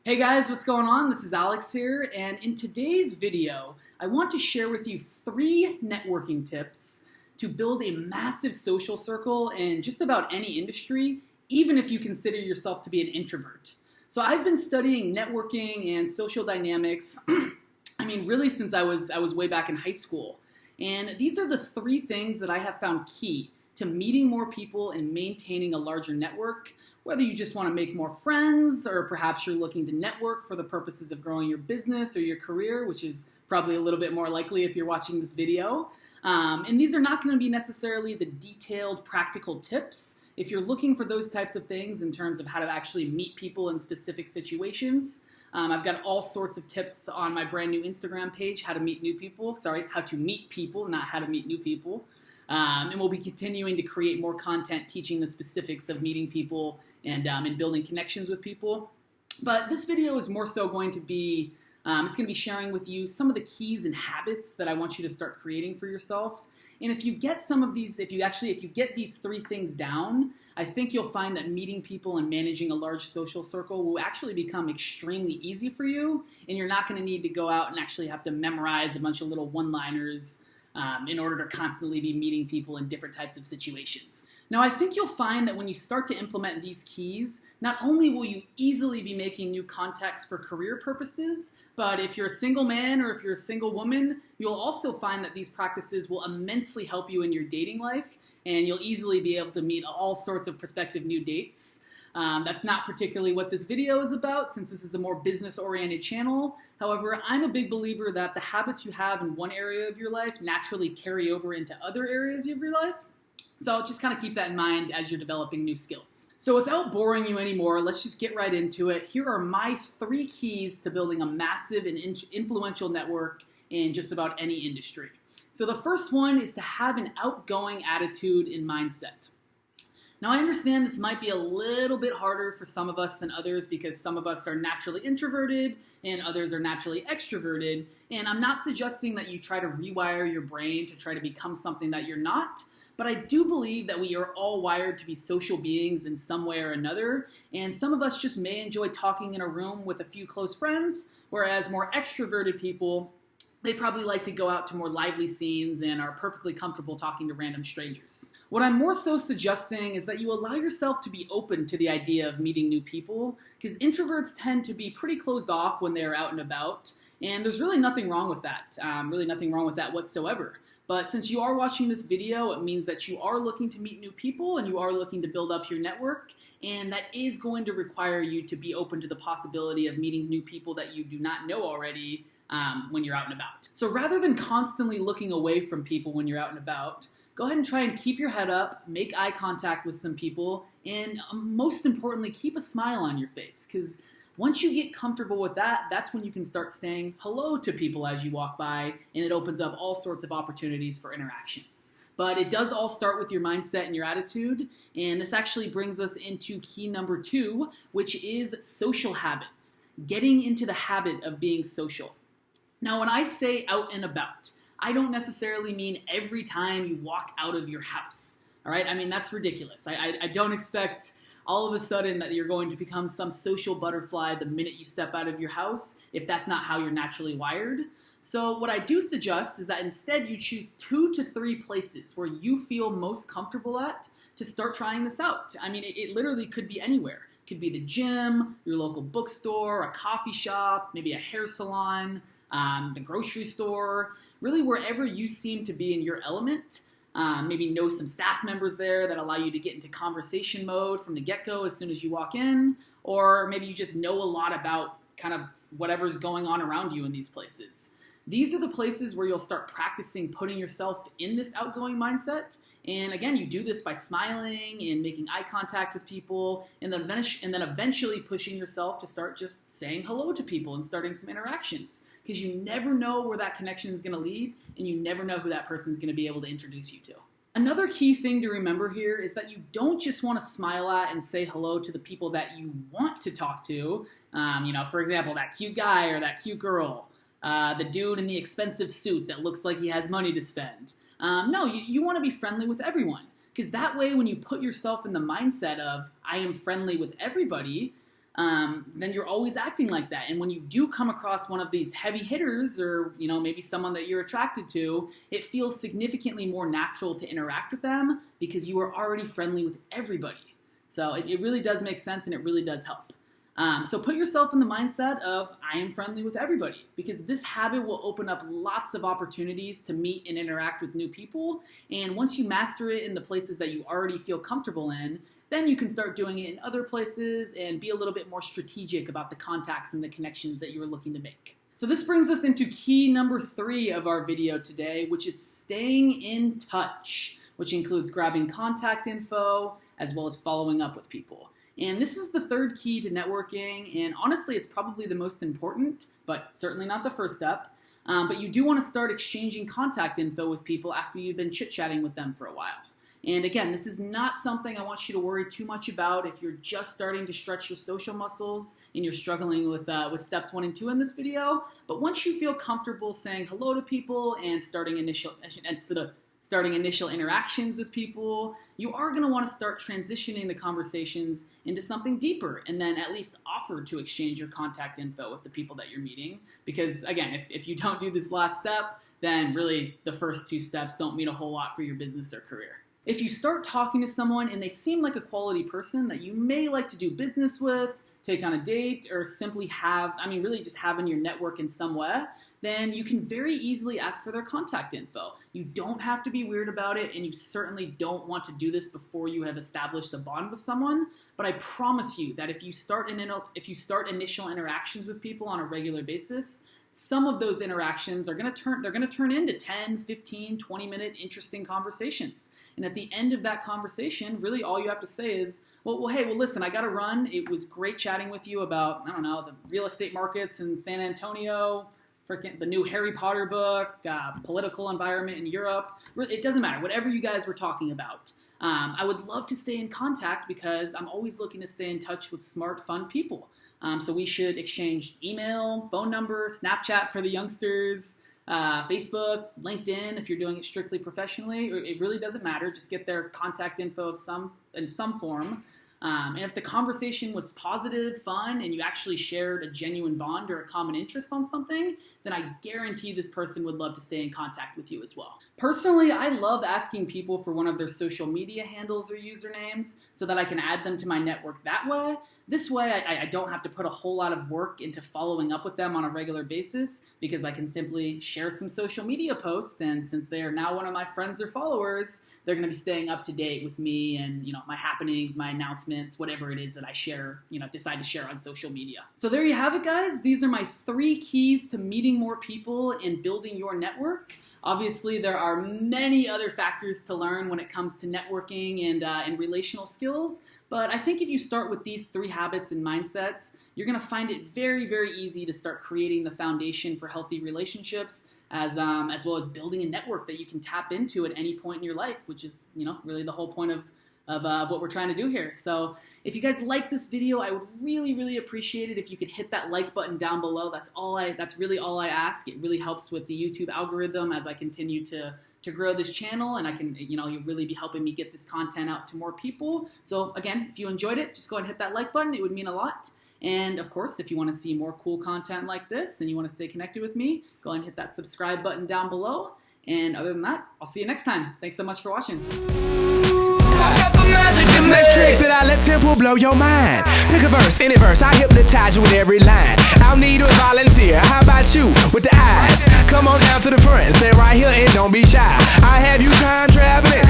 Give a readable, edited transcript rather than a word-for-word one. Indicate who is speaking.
Speaker 1: Hey guys, what's going on? This is Alex here, and in today's video, I want to share with you 3 networking tips to build a massive social circle in just about any industry, even if you consider yourself to be an introvert. So I've been studying networking and social dynamics, really since I was way back in high school. And these are the 3 things that I have found key to meeting more people and maintaining a larger network, whether you just want to make more friends or perhaps you're looking to network for the purposes of growing your business or your career, which is probably a little bit more likely if you're watching this video. And these are not going to be necessarily the detailed practical tips. If you're looking for those types of things in terms of how to actually meet people in specific situations, I've got all sorts of tips on my brand new Instagram page, how to meet people, not how to meet new people. And we'll be continuing to create more content teaching the specifics of meeting people and building connections with people. But this video is more so going to be, it's going to be sharing with you some of the keys and habits that I want you to start creating for yourself. And if you get some of these, if you get these 3 things down, I think you'll find that meeting people and managing a large social circle will actually become extremely easy for you. And you're not going to need to go out and actually have to memorize a bunch of little one-liners in order to constantly be meeting people in different types of situations. Now, I think you'll find that when you start to implement these keys, not only will you easily be making new contacts for career purposes, but if you're a single man or if you're a single woman, you'll also find that these practices will immensely help you in your dating life, and you'll easily be able to meet all sorts of prospective new dates. That's not particularly what this video is about, since this is a more business-oriented channel. However, I'm a big believer that the habits you have in one area of your life naturally carry over into other areas of your life. So just kind of keep that in mind as you're developing new skills. So without boring you anymore, let's just get right into it. Here are my 3 keys to building a massive and influential network in just about any industry. So the first one is to have an outgoing attitude and mindset. Now, I understand this might be a little bit harder for some of us than others because some of us are naturally introverted and others are naturally extroverted. And I'm not suggesting that you try to rewire your brain to try to become something that you're not. But I do believe that we are all wired to be social beings in some way or another. And some of us just may enjoy talking in a room with a few close friends, whereas more extroverted people, they probably like to go out to more lively scenes and are perfectly comfortable talking to random strangers. What I'm more so suggesting is that you allow yourself to be open to the idea of meeting new people, because introverts tend to be pretty closed off when they're out and about, and there's really nothing wrong with that, whatsoever. But since you are watching this video, it means that you are looking to meet new people and you are looking to build up your network, and that is going to require you to be open to the possibility of meeting new people that you do not know already when you're out and about. So rather than constantly looking away from people when you're out and about, go ahead and try and keep your head up, make eye contact with some people, and most importantly, keep a smile on your face. Because once you get comfortable with that, that's when you can start saying hello to people as you walk by, and it opens up all sorts of opportunities for interactions. But it does all start with your mindset and your attitude, and this actually brings us into key number 2, which is social habits. Getting into the habit of being social. Now, when I say out and about, I don't necessarily mean every time you walk out of your house, all right? I mean, that's ridiculous. I don't expect all of a sudden that you're going to become some social butterfly the minute you step out of your house, if that's not how you're naturally wired. So what I do suggest is that instead you choose 2 to 3 places where you feel most comfortable at to start trying this out. I mean, it literally could be anywhere. It could be the gym, your local bookstore, a coffee shop, maybe a hair salon, the grocery store, really wherever you seem to be in your element. Maybe know some staff members there that allow you to get into conversation mode from the get-go as soon as you walk in, or maybe you just know a lot about kind of whatever's going on around you in these places. These are the places where you'll start practicing putting yourself in this outgoing mindset. And again, you do this by smiling and making eye contact with people, and then eventually pushing yourself to start just saying hello to people and starting some interactions. Because you never know where that connection is going to lead, and you never know who that person is going to be able to introduce you to. Another key thing to remember here is that you don't just want to smile at and say hello to the people that you want to talk to. For example, that cute guy or that cute girl, the dude in the expensive suit that looks like he has money to spend. No, you want to be friendly with everyone, because that way when you put yourself in the mindset of I am friendly with everybody, then you're always acting like that. And when you do come across one of these heavy hitters, or maybe someone that you're attracted to, it feels significantly more natural to interact with them because you are already friendly with everybody. So it really does make sense, and it really does help. So put yourself in the mindset of I am friendly with everybody, because this habit will open up lots of opportunities to meet and interact with new people. And once you master it in the places that you already feel comfortable in, then you can start doing it in other places and be a little bit more strategic about the contacts and the connections that you're looking to make. So this brings us into key number 3 of our video today, which is staying in touch, which includes grabbing contact info as well as following up with people. And this is the third key to networking, and honestly, it's probably the most important, but certainly not the first step. But you do want to start exchanging contact info with people after you've been chit-chatting with them for a while. And again, this is not something I want you to worry too much about if you're just starting to stretch your social muscles and you're struggling with steps 1 and 2 in this video. But once you feel comfortable saying hello to people and starting initial interactions with people, you are going to want to start transitioning the conversations into something deeper, and then at least offer to exchange your contact info with the people that you're meeting. Because again, if you don't do this last step, then really the first 2 steps don't mean a whole lot for your business or career. If you start talking to someone and they seem like a quality person that you may like to do business with, take on a date, or simply really just have in your network in some way, then you can very easily ask for their contact info. You don't have to be weird about it, and you certainly don't want to do this before you have established a bond with someone. But I promise you that if you start initial interactions with people on a regular basis, some of those interactions are going to turn into 10, 15, 20-minute interesting conversations. And at the end of that conversation, really all you have to say is, hey, listen, I got to run. It was great chatting with you about, the real estate markets in San Antonio, the new Harry Potter book, political environment in Europe. It doesn't matter, whatever you guys were talking about. I would love to stay in contact because I'm always looking to stay in touch with smart, fun people. So we should exchange email, phone number, Snapchat for the youngsters, Facebook, LinkedIn if you're doing it strictly professionally. It really doesn't matter. Just get their contact info in some form. And if the conversation was positive, fun, and you actually shared a genuine bond or a common interest on something, then I guarantee this person would love to stay in contact with you as well. Personally, I love asking people for one of their social media handles or usernames so that I can add them to my network that way. This way, I don't have to put a whole lot of work into following up with them on a regular basis, because I can simply share some social media posts, and since they are now one of my friends or followers, they're going to be staying up to date with me and my happenings, my announcements, whatever it is that I share, decide to share on social media. So there you have it, guys. These are my 3 keys to meeting more people and building your network. Obviously, there are many other factors to learn when it comes to networking and relational skills. But I think if you start with these 3 habits and mindsets, you're going to find it very, very easy to start creating the foundation for healthy relationships, as well as building a network that you can tap into at any point in your life, which is really the whole point of what we're trying to do here. So if you guys like this video, I would really, really appreciate it if you could hit that like button down below. That's really all I ask. It really helps with the YouTube algorithm as I continue to grow this channel, and I can, you'll really be helping me get this content out to more people. So again, if you enjoyed it, just go ahead and hit that like button. It would mean a lot. And of course, if you want to see more cool content like this and you want to stay connected with me, go ahead and hit that subscribe button down below. And other than that, I'll see you next time. Thanks so much for watching.
Speaker 2: Next trick that I let tempo blow your mind. Pick a verse, any verse, I hypnotize you with every line. I'll need a volunteer, how about you with the eyes? Come on down to the front, stay right here and don't be shy. I have you time traveling.